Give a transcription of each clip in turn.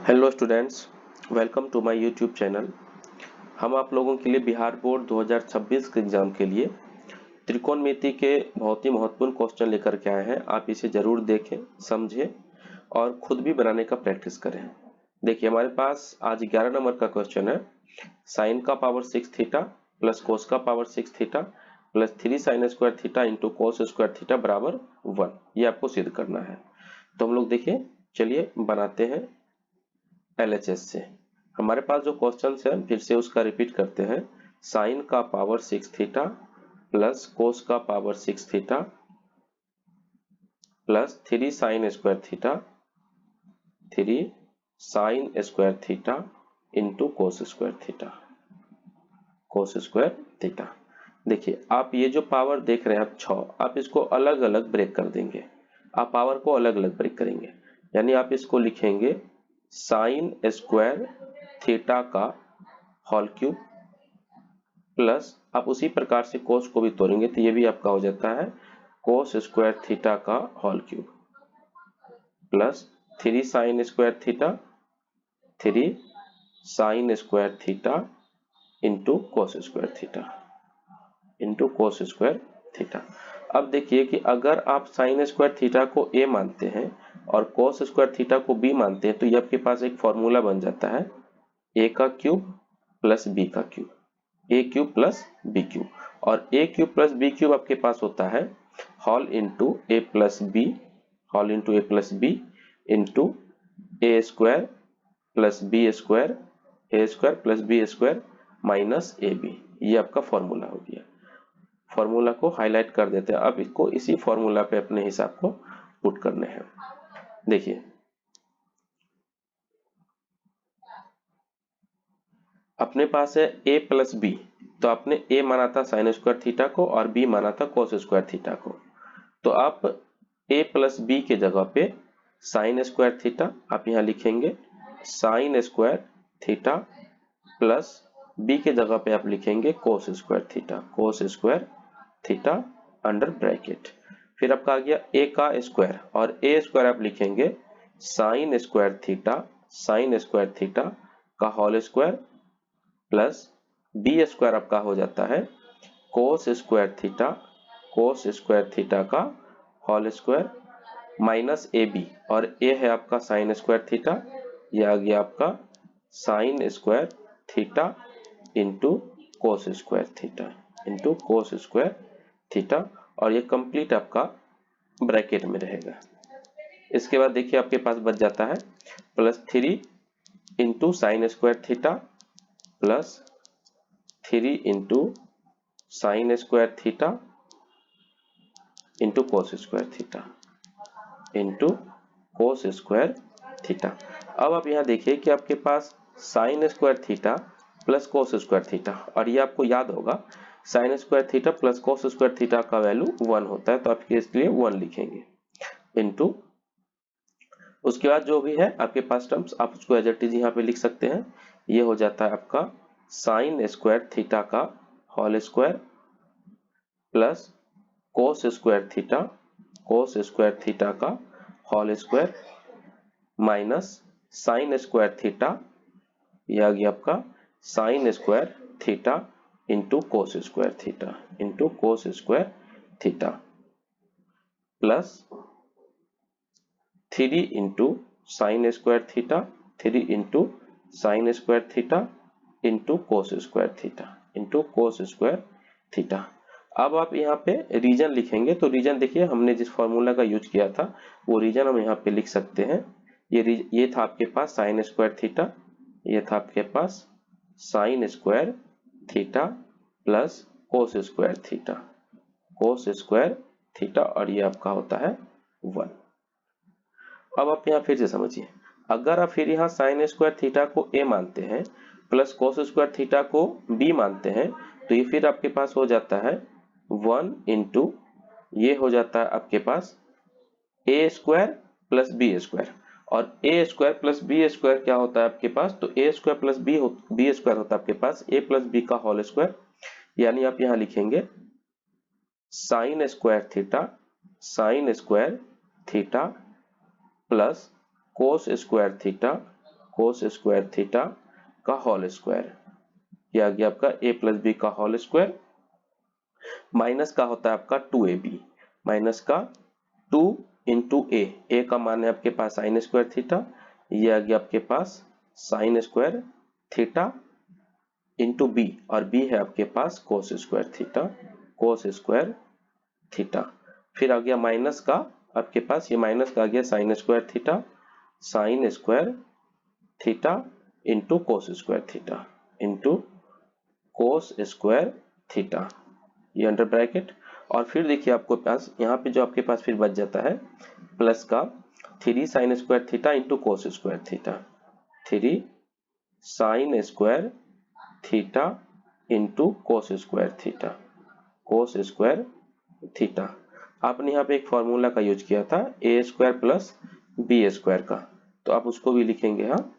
Hello students, welcome to my YouTube channel. हम आप लोगों के लिए बिहार बोर्ड 2026 के एग्जाम के लिए त्रिकोणमिति के बहुत ही महत्वपूर्ण क्वेश्चन लेकर के आए हैं। आप इसे जरूर देखें, समझें और खुद भी बनाने का प्रैक्टिस करें। देखिए, हमारे पास आज 11 नंबर का क्वेश्चन है। साइन का पावर 6 थीटा प्लस कोस का power 6 theta plus 3 sine square theta into cos square theta बराबर 1। ये आपको सिद्ध करना है। तो हम लोग देखिए, चलिए बनाते हैं LHS से। हमारे पास जो क्वेश्चन है फिर से उसका रिपीट करते हैं। साइन का पावर 6 थीटा प्लस कोस का power 6 theta plus 3 sine square theta 3 sine square theta into cos square theta. देखिए, आप ये जो पावर देख रहे हैं आप 6, आप इसको अलग अलग ब्रेक कर देंगे। आप पावर को अलग अलग ब्रेक करेंगे, यानी आप इसको लिखेंगे साइन स्क्वायर थीटा का होल क्यूब प्लस आप उसी प्रकार से कोस को भी तोड़ेंगे तो ये भी आपका हो जाता है कोस स्क्वायर थीटा का whole cube plus 3 sine square theta 3 sine square theta into cos square theta. अब देखिए कि अगर आप साइन स्क्वायर थीटा को a मानते हैं और कोस स्क्वायर थीटा को b मानते हैं तो ये आपके पास एक फॉर्मूला बन जाता है a का क्यूब प्लस b का cube, a cube plus b cube. और a cube plus b cube आपके पास होता है whole into a plus b into a square plus b square a square plus b square minus ab। ये आपका formula हो गया। फॉर्मूला को हाईलाइट कर देते हैं। अब इसको इसी फॉर्मूला पे अपने हिसाब को पुट करने हैं। देखिए, अपने पास है a प्लस बी, तो आपने a माना था साइन स्क्वायर थीटा को और b माना था कोस स्क्वायर थीटा को। तो आप a प्लस बी के जगह पे साइन स्क्वायर थीटा आप यहाँ लिखेंगे sine square theta plus b के जगह पे आप लिखेंगे कोस स्क्वायर थीटा अंडर ब्रैकेट। फिर आपका आ गया a का स्क्वायर और a स्क्वायर आप लिखेंगे साइन स्क्वायर थीटा का whole square plus b square आपका हो जाता है कोस स्क्वायर थीटा का होल स्क्वायर माइनस ab और a है आपका साइन स्क्वायर थीटा। यह आ गया आपका sine square theta into cos square theta और ये कंप्लीट आपका ब्रैकेट में रहेगा। इसके बाद देखिए आपके पास बच जाता है plus 3 into sine square theta plus 3 into sine square theta into cos square theta. अब आप यहाँ देखिए कि आपके पास sine square theta plus cos square theta, और ये आपको याद होगा sine square theta plus cos square theta का वैल्यू 1 होता है, तो आप इसलिए 1 लिखेंगे इंटू उसके बाद जो भी है आपके पास टर्म्स आप उसको एज इट इज यहाँ पे लिख सकते हैं। ये हो जाता है आपका साइन स्क्वायर थीटा का whole square plus cos square theta का whole square minus sine square theta, यह आ गया आपका sine square theta into cos square theta plus 3 into sine square theta 3 into sine square theta into cos square theta. अब आप यहाँ पे reason लिखेंगे, तो रीजन देखिए हमने जिस फॉर्मूला का यूज किया था वो रीजन हम यहाँ पे लिख सकते हैं। ये था आपके पास साइन स्क्वायर थीटा, ये था आपके पास sine square theta plus cos square theta और ये आपका होता है 1। अब आप यहाँ फिर से समझिए, अगर आप फिर यहाँ साइन स्क्वायर थीटा को a मानते हैं प्लस कोस स्क्वायर थीटा को b मानते हैं तो ये फिर आपके पास हो जाता है 1 इंटू ये हो जाता है आपके पास a square plus b square, और a square plus b square क्या होता है आपके पास, तो a square plus b square होता है आपके पास a प्लस b का होल स्क्वायर, यानी आप यहाँ लिखेंगे sine square theta plus cos square कोस स्क्वायर थीटा का होल स्क्वायर, ये आ गया आपका a प्लस बी का होल स्क्वायर, माइनस का होता है आपका 2ab, माइनस का 2 इंटू ए का मान है आपके पास साइन स्क्वायर थीटा, ये आ गया आपके पास sine square theta into B, और बी है आपके पास cos square theta, cos square theta. फिर आ गया माइनस का आपके पास, ये माइनस का आ गया sign square theta, sign square theta into cos square theta, into cos square theta, ये अंडर ब्रैकेट। और फिर देखिए आपको पास यहाँ पे जो आपके पास फिर बच जाता है प्लस का 3 sine square theta into cos square theta, 3 sine square theta into cos square theta, cos square theta. आपने यहाँ पे एक फॉर्मूला का यूज किया था ए स्क्वायर प्लस बी स्क्वायर का, तो आप उसको भी लिखेंगे। हाँ,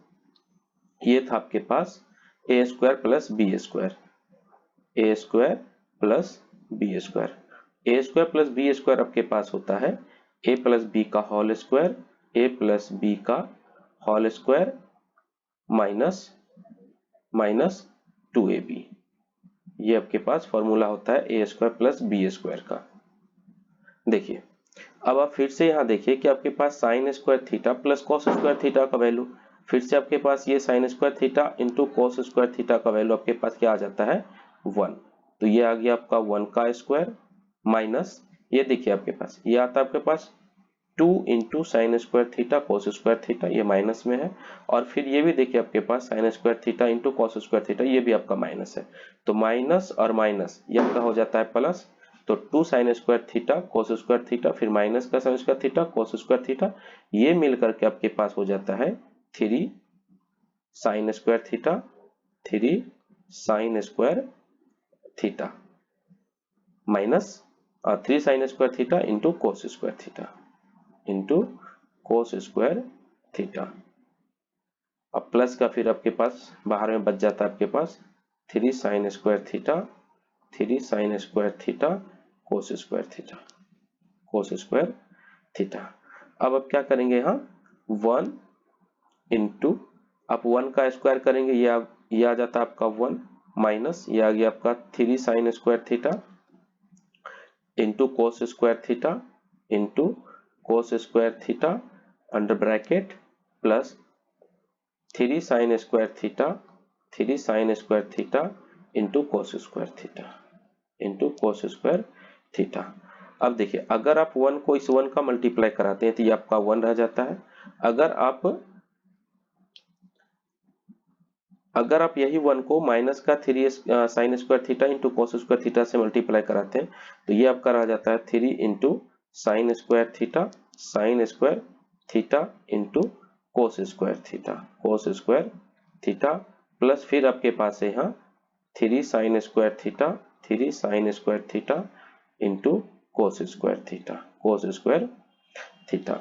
ये था आपके पास a square plus b square, a square plus b square, a square plus b square आपके पास होता है ए प्लस बी का whole square, a plus b का whole square minus minus 2ab, ये आपके पास फॉर्मूला होता है a square plus b square का। देखिए अब आप फिर से यहाँ देखिए कि आपके पास sine square theta plus cos square theta का वैल्यू, फिर से आपके पास ये sine square theta into cos square theta का वैल्यू आपके पास क्या आ जाता है 1, तो ये आ गया आपका 1 का स्क्वायर माइनस, ये देखिए आपके पास ये आता है आपके पास 2 into sine square theta cos square theta, ये माइनस में है, और फिर ये भी देखिए आपके पास sine square theta into cos square theta, ये भी आपका माइनस है, तो माइनस और माइनस ये आपका हो जाता है प्लस, तो 2 sign square theta cos square theta, फिर माइनस का sign square theta cos square theta, ये मिलकर के आपके पास हो जाता है 3 sine square theta, 3 sine square theta minus 3 sine square theta into cos square theta, into cos square theta. अब प्लस का फिर आपके पास बाहर में बच जाता है आपके पास 3 sine square theta, 3 sine square theta cos square theta, cos square theta. अब क्या करेंगे यहाँ 1 इंटू, आप 1 का स्क्वायर करेंगे, ये आ जाता है आपका 1 माइनस, ये आ गया आपका 3 sine square theta into cos square theta into cos square theta under bracket plus 3 sine square theta, 3 sine square theta into cos square theta, into cos square theta. अब देखिए अगर आप 1 को इस 1 का मल्टीप्लाई कराते हैं तो ये आपका 1 रह जाता है, अगर आप यही 1 को माइनस का 3 sine square theta into cos square theta से मल्टीप्लाई कराते हैं तो ये आपका रह जाता है 3 into sine square theta, sign square theta into cos square theta, cos square theta, plus फिर आपके पास है यहाँ 3 sine square theta, 3 sine square theta into cos square theta, cos square theta.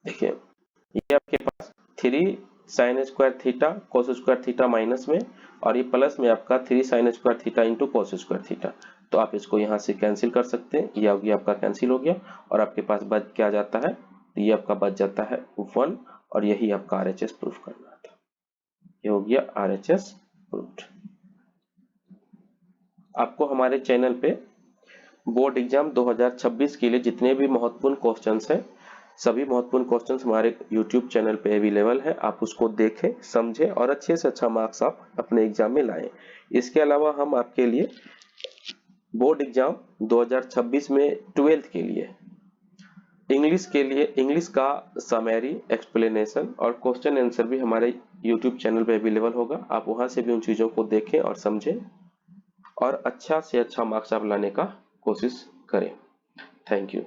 देखिए ये आपके पास 3 sine square theta cos square theta minus में, और ये प्लस में आपका 3 sine square theta into cos square theta, तो आप इसको यहाँ से कैंसिल कर सकते हैं, ये आपका कैंसिल हो गया और आपके पास बच क्या जाता है, तो ये आपका बच जाता है 1, और यही आपका RHS प्रूफ करना था, ये हो गया RHS प्रूफ। आपको हमारे चैनल पे बोर्ड एग्जाम 2026 के लिए जितने भी महत्वपूर्ण क्वेश्चंस हैं, सभी महत्वपूर्ण क्वेश्चंस हमारे YouTube चैनल पे अवेलेबल है, आप उसको देखें, समझें और अच्छे से अच्छा मार्क्स आप अपने एग्जाम में लाएं। इसके अलावा हम आपके लिए बोर्ड एग्जाम 2026 में 12th के लिए इंग्लिश का समरी एक्सप्लेनेशन और क्वेश्चन आंसर भी हमारे YouTube चैनल पे अवेलेबल होगा, आप वहां से भी उन चीजों को देखें और समझें और अच्छा से अच्छा मार्क्स आप लाने का कोशिश करें। Thank you.